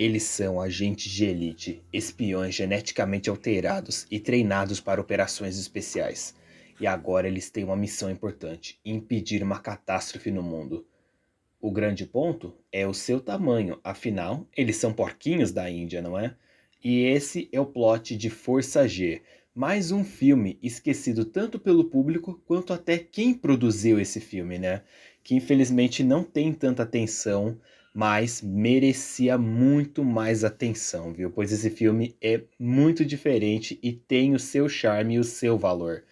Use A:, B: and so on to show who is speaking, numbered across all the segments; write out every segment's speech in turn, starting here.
A: Eles são agentes de elite, espiões geneticamente alterados e treinados para operações especiais. E agora eles têm uma missão importante: impedir uma catástrofe no mundo. O grande ponto é o seu tamanho, afinal, eles são porquinhos da Índia, não é? E esse é o plot de Força G, mais um filme esquecido tanto pelo público quanto até quem produziu esse filme, né? Que infelizmente não tem tanta atenção, mas merecia muito mais atenção, viu? Pois esse filme é muito diferente e tem o seu charme e o seu valor.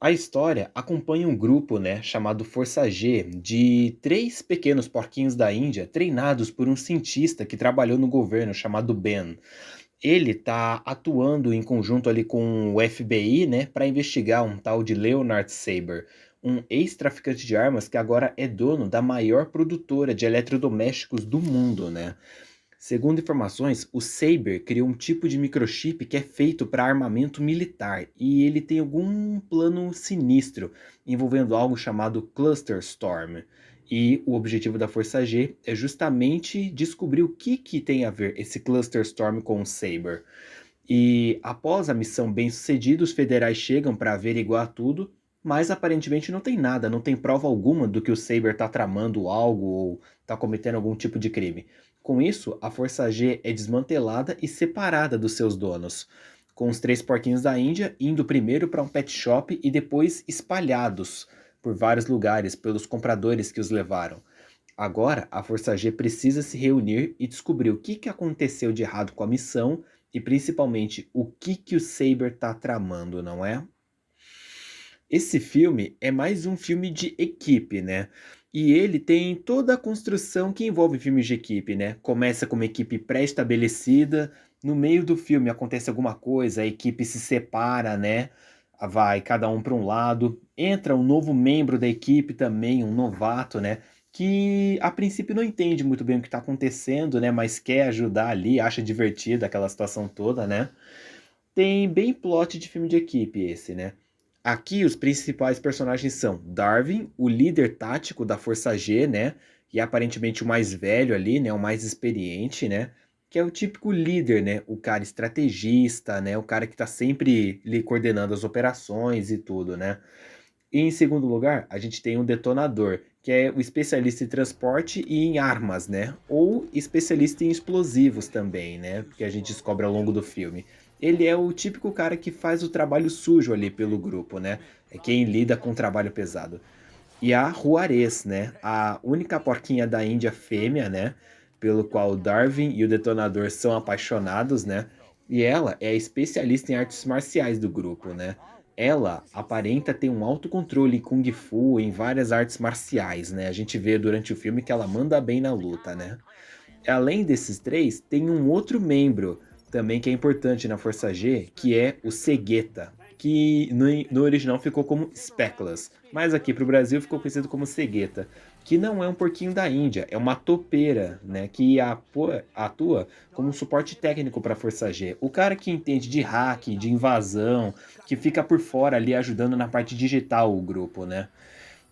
A: A história acompanha um grupo, né, chamado Força G, de três pequenos porquinhos da Índia, treinados por um cientista que trabalhou no governo chamado Ben. Ele está atuando em conjunto ali com o FBI, né, para investigar um tal de Leonard Saber, um ex-traficante de armas que agora é dono da maior produtora de eletrodomésticos do mundo, né? Segundo informações, o Saber criou um tipo de microchip que é feito para armamento militar e ele tem algum plano sinistro envolvendo algo chamado Cluster Storm. E o objetivo da Força G é justamente descobrir o que tem a ver esse Cluster Storm com o Saber. E após a missão bem-sucedida, os federais chegam para averiguar tudo, mas aparentemente não tem nada, não tem prova alguma do que o Saber está tramando algo ou está cometendo algum tipo de crime. Com isso, a Força G é desmantelada e separada dos seus donos, com os três porquinhos da Índia indo primeiro para um pet shop e depois espalhados por vários lugares pelos compradores que os levaram. Agora, a Força G precisa se reunir e descobrir o que aconteceu de errado com a missão e principalmente o que o Saber tá tramando, não é? Esse filme é mais um filme de equipe, né? E ele tem toda a construção que envolve filmes de equipe, né? Começa com uma equipe pré-estabelecida, no meio do filme acontece alguma coisa, a equipe se separa, né? Vai cada um para um lado, entra um novo membro da equipe também, um novato, né? Que a princípio não entende muito bem o que está acontecendo, né? Mas quer ajudar ali, acha divertida aquela situação toda, né? Tem bem plot de filme de equipe esse, né? Aqui os principais personagens são Darwin, o líder tático da Força G, né? E aparentemente o mais velho ali, né? O mais experiente, né? Que é o típico líder, né? O cara estrategista, né? O cara que tá sempre ali coordenando as operações e tudo, né? E em segundo lugar, a gente tem um detonador, que é o especialista em transporte e em armas, né? Ou especialista em explosivos também, né? Que a gente descobre ao longo do filme. Ele é o típico cara que faz o trabalho sujo ali pelo grupo, né? É quem lida com o trabalho pesado. E a Juarez, né? A única porquinha da Índia fêmea, né? Pelo qual o Darwin e o detonador são apaixonados, né? E ela é a especialista em artes marciais do grupo, né? Ela aparenta ter um autocontrole em Kung Fu, em várias artes marciais, né? A gente vê durante o filme que ela manda bem na luta, né? Além desses três, tem um outro membro também que é importante na Força G, que é o Segueta, que no original ficou como Speclas, mas aqui para o Brasil ficou conhecido como Segueta, que não é um porquinho da Índia, é uma topeira, né, que atua como um suporte técnico para a Força G. O cara que entende de hack, de invasão, que fica por fora ali ajudando na parte digital o grupo, né?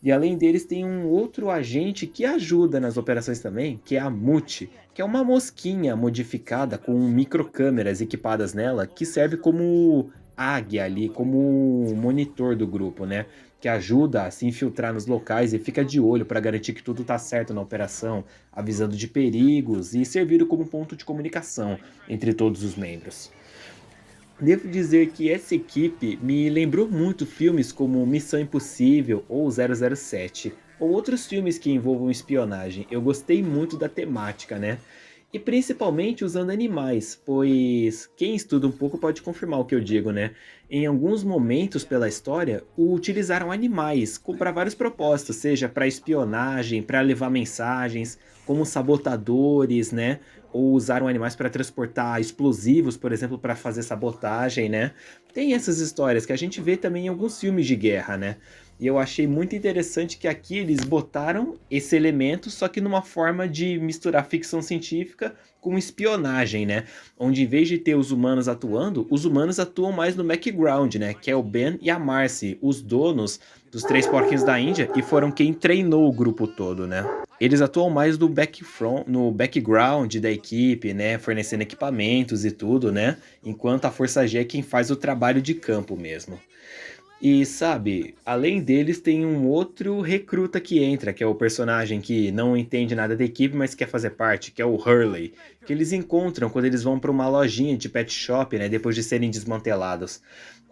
A: E além deles, tem um outro agente que ajuda nas operações também, que é a Muti, que é uma mosquinha modificada com microcâmeras equipadas nela, que serve como águia ali, como monitor do grupo, né? Que ajuda a se infiltrar nos locais e fica de olho para garantir que tudo está certo na operação, avisando de perigos e servindo como ponto de comunicação entre todos os membros. Devo dizer que essa equipe me lembrou muito filmes como Missão Impossível ou 007, ou outros filmes que envolvam espionagem. Eu gostei muito da temática, né? E principalmente usando animais, pois quem estuda um pouco pode confirmar o que eu digo, né? Em alguns momentos pela história, utilizaram animais para vários propósitos, seja para espionagem, para levar mensagens, como sabotadores, né? Ou usaram animais para transportar explosivos, por exemplo, para fazer sabotagem, né? Tem essas histórias que a gente vê também em alguns filmes de guerra, né? E eu achei muito interessante que aqui eles botaram esse elemento, só que numa forma de misturar ficção científica com espionagem, né? Onde em vez de ter os humanos atuando, os humanos atuam mais no background, né? Que é o Ben e a Marcy, os donos dos três porquinhos da Índia, e foram quem treinou o grupo todo, né? Eles atuam mais no background da equipe, né, fornecendo equipamentos e tudo, né, enquanto a Força G é quem faz o trabalho de campo mesmo. E sabe, além deles tem um outro recruta que entra, que é o personagem que não entende nada da equipe, mas quer fazer parte, que é o Hurley, que eles encontram quando eles vão para uma lojinha de pet shop, né, depois de serem desmantelados.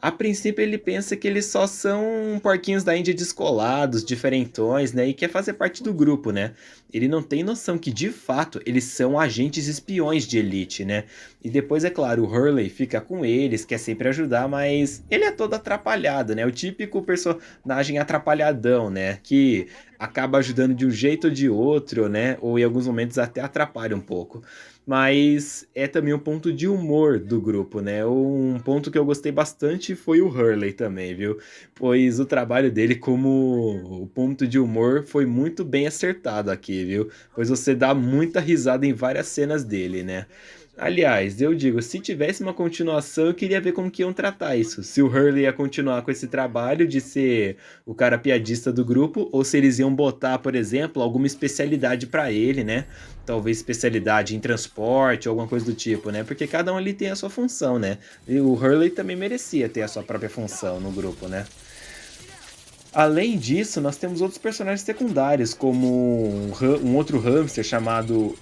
A: A princípio ele pensa que eles só são porquinhos da Índia descolados, diferentões, né, e quer fazer parte do grupo, né. Ele não tem noção que de fato eles são agentes espiões de elite, né. E depois, é claro, o Hurley fica com eles, quer sempre ajudar, mas ele é todo atrapalhado, né? O típico personagem atrapalhadão, né? Que acaba ajudando de um jeito ou de outro, né? Ou em alguns momentos até atrapalha um pouco. Mas é também um ponto de humor do grupo, né? Um ponto que eu gostei bastante foi o Hurley também, viu? Pois o trabalho dele como o ponto de humor foi muito bem acertado aqui, viu? Pois você dá muita risada em várias cenas dele, né? Aliás, eu digo, se tivesse uma continuação, eu queria ver como que iam tratar isso. Se o Hurley ia continuar com esse trabalho de ser o cara piadista do grupo, ou se eles iam botar, por exemplo, alguma especialidade pra ele, né? Talvez especialidade em transporte ou alguma coisa do tipo, né? Porque cada um ali tem a sua função, né? E o Hurley também merecia ter a sua própria função no grupo, né? Além disso, nós temos outros personagens secundários, como um outro hamster chamado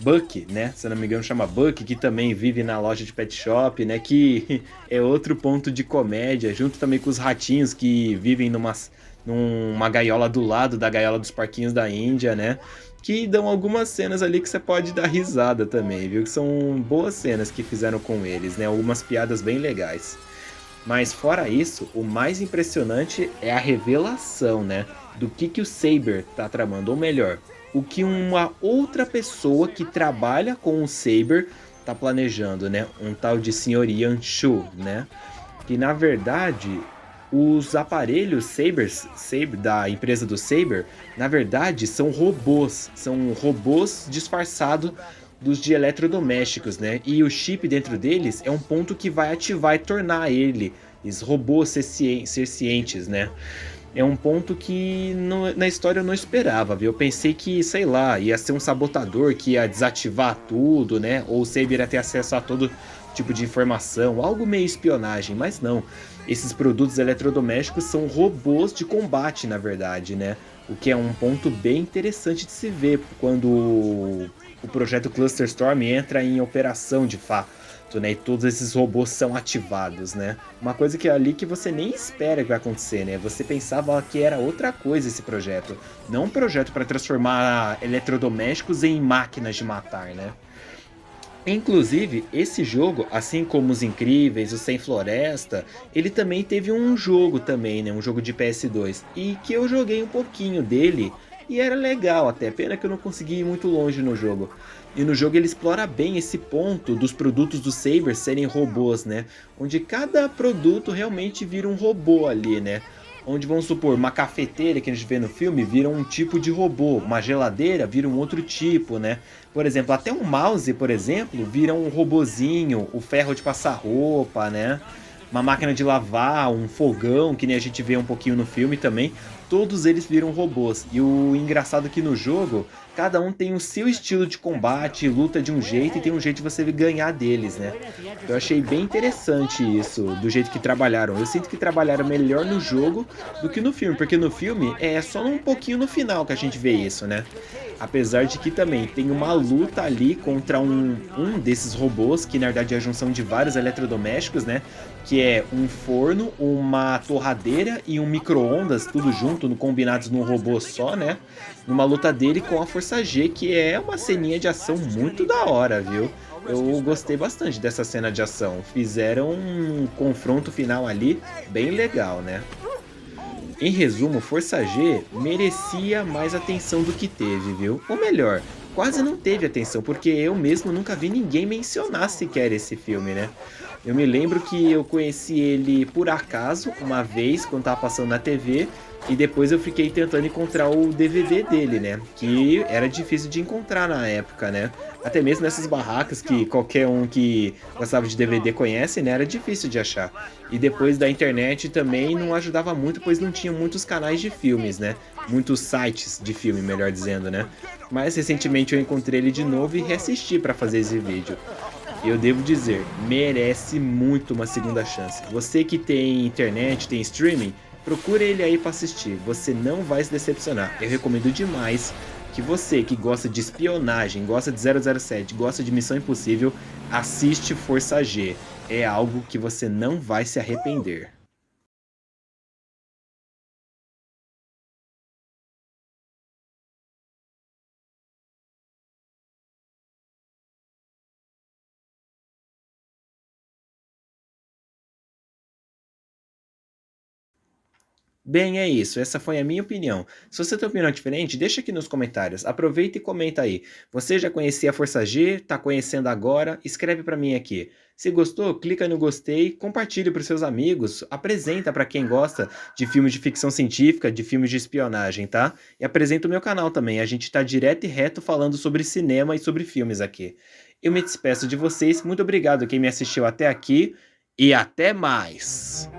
A: Buck, né? Se eu não me engano, chama Buck, que também vive na loja de pet shop, né? Que é outro ponto de comédia, junto também com os ratinhos que vivem numa gaiola do lado da gaiola dos parquinhos da Índia, né? Que dão algumas cenas ali que você pode dar risada também, viu? Que são boas cenas que fizeram com eles, né? Algumas piadas bem legais. Mas fora isso, o mais impressionante é a revelação, né, do que o Saber tá tramando, ou melhor, o que uma outra pessoa que trabalha com o Saber tá planejando, né, um tal de Sr. Ian Shu, né, que na verdade os aparelhos Saber da empresa do Saber, na verdade são robôs disfarçados dos de eletrodomésticos, né? E o chip dentro deles é um ponto que vai ativar e tornar eles robôs ser cientes, né? É um ponto que na história eu não esperava, viu? Eu pensei que, sei lá, ia ser um sabotador que ia desativar tudo, né? Ou o Saber ia ter acesso a todo tipo de informação, algo meio espionagem, mas não. Esses produtos eletrodomésticos são robôs de combate, na verdade, né? O que é um ponto bem interessante de se ver quando o projeto Cluster Storm entra em operação de fato, né? E todos esses robôs são ativados, né? Uma coisa que é ali que você nem espera que vai acontecer, né? Você pensava que era outra coisa esse projeto, não um projeto para transformar eletrodomésticos em máquinas de matar, né? Inclusive, esse jogo, assim como os Incríveis, o Sem Floresta, ele também teve um jogo também, né? Um jogo de PS2. E que eu joguei um pouquinho dele e era legal até. Pena que eu não consegui ir muito longe no jogo. E no jogo ele explora bem esse ponto dos produtos do Saber serem robôs, né? Onde cada produto realmente vira um robô ali, né? Onde, vamos supor, uma cafeteira que a gente vê no filme vira um tipo de robô, uma geladeira vira um outro tipo, né? Por exemplo, até um mouse, por exemplo, vira um robozinho, o ferro de passar roupa, né? Uma máquina de lavar, um fogão, que nem a gente vê um pouquinho no filme também, todos eles viram robôs. E o engraçado é que no jogo, cada um tem o seu estilo de combate, luta de um jeito e tem um jeito de você ganhar deles, né? Eu achei bem interessante isso, do jeito que trabalharam. Eu sinto que trabalharam melhor no jogo do que no filme, porque no filme é só um pouquinho no final que a gente vê isso, né? Apesar de que também tem uma luta ali contra um desses robôs, que na verdade é a junção de vários eletrodomésticos, né? Que é um forno, uma torradeira e um micro-ondas, tudo junto, combinados num robô só, né? Numa luta dele com a Força G, que é uma ceninha de ação muito da hora, viu? Eu gostei bastante dessa cena de ação. Fizeram um confronto final ali bem legal, né? Em resumo, Força G merecia mais atenção do que teve, viu? Ou melhor, quase não teve atenção, porque eu mesmo nunca vi ninguém mencionar sequer esse filme, né? Eu me lembro que eu conheci ele por acaso, uma vez, quando tava passando na TV, E depois eu fiquei tentando encontrar o DVD dele, né, que era difícil de encontrar na época, né. Até mesmo nessas barracas que qualquer um que gostava de DVD conhece, né, era difícil de achar. E depois da internet também não ajudava muito, pois não tinha muitos canais de filmes, né, muitos sites de filme, melhor dizendo, né. Mas recentemente eu encontrei ele de novo e reassisti para fazer esse vídeo. E eu devo dizer, merece muito uma segunda chance. Você que tem internet, tem streaming, procure ele aí para assistir. Você não vai se decepcionar. Eu recomendo demais que você que gosta de espionagem, gosta de 007, gosta de Missão Impossível, assiste Força G. É algo que você não vai se arrepender. Bem, é isso. Essa foi a minha opinião. Se você tem opinião diferente, deixa aqui nos comentários. Aproveita e comenta aí. Você já conhecia a Força G? Tá conhecendo agora? Escreve pra mim aqui. Se gostou, clica no gostei, compartilhe para os seus amigos, apresenta para quem gosta de filmes de ficção científica, de filmes de espionagem, tá? E apresenta o meu canal também. A gente tá direto e reto falando sobre cinema e sobre filmes aqui. Eu me despeço de vocês. Muito obrigado quem me assistiu até aqui e até mais.